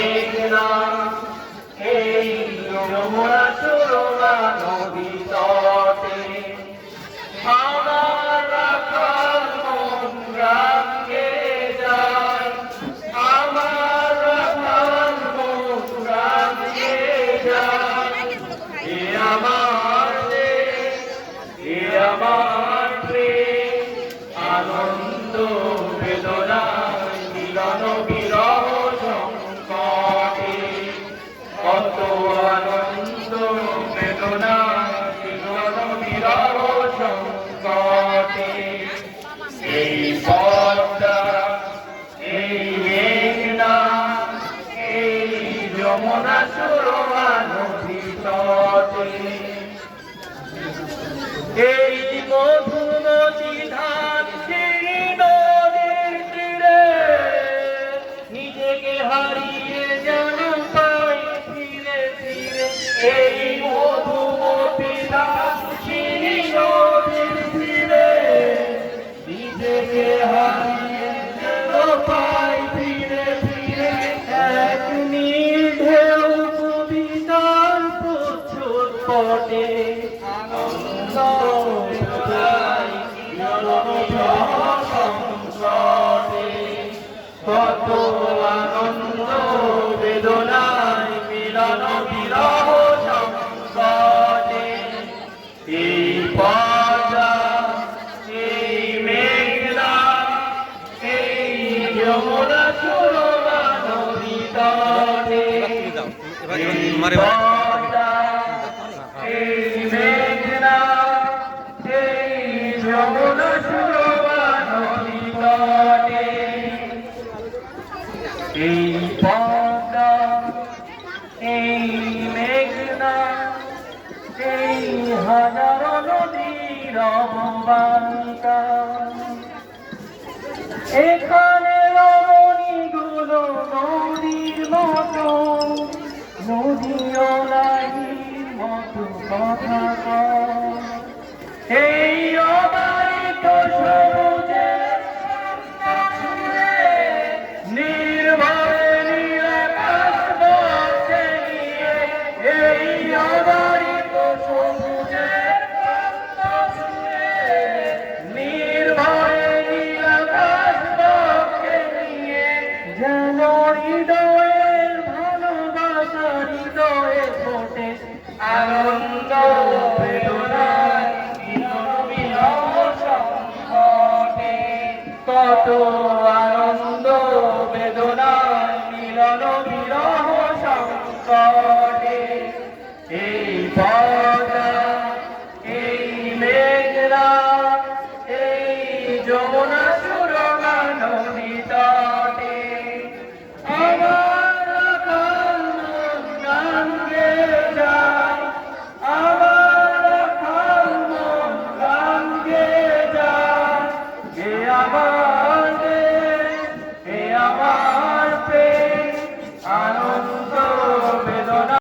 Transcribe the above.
মেঘনা এই যমুনা সুরমা নদী তটে আমার রাখাল মন রাখে যায়, আমার রাখাল মন রাখে যায়। এ আমার দেশ, এ আমার প্রেম, আনন্দ বেদনায় মিলন বিরহ সংকটে, কত আনন্দ বেদনায় মিলন বিরহ সংকটে। এই পদ্মা, এই মেঘনা, এই যমুনা সুরমা নদী তটে, এই মধুমতি ধান সেই নদীর তীরে নিজেকে হারিয়ে যেন পাই ফিরে ফিরে। এই মধুমতি ধান সেই নদীর তীরে নিজেকে হারিয়ে যেন পাই ফিরে ফিরে। এক নীল ঢেউ কবিতার প্রচুর পটে কত আনন্দ বেদনায় মিলন বিরহ সংকটে। এই পদ্মা, এই মেঘনা, এই যমুনা সুরমা নদী তটে, এই মেঘনা, এই যমুনা সুরমা নদী তটে, এই পদ্মা, এই মেঘনা, এই হাজারো নদীর অববাহিকা। এখানে রমণীগুলো নদীর মতো, নদীও নারীর মতো কথা কয়। এই অবারিত সবুজের ছুঁয়ে নির্ভয়ে নীল আকাশ বক্ষে নিয়ে, এই অবারিত সবুজের ছুঁয়ে নির্ভয়ে নীল আকাশ বক্ষে নিয়ে, যেন হৃদয়ের ভালোবাসা হৃদয়ে ফোটে আনন্দ বেদনায় মিলন বিরহ সংকটে। কত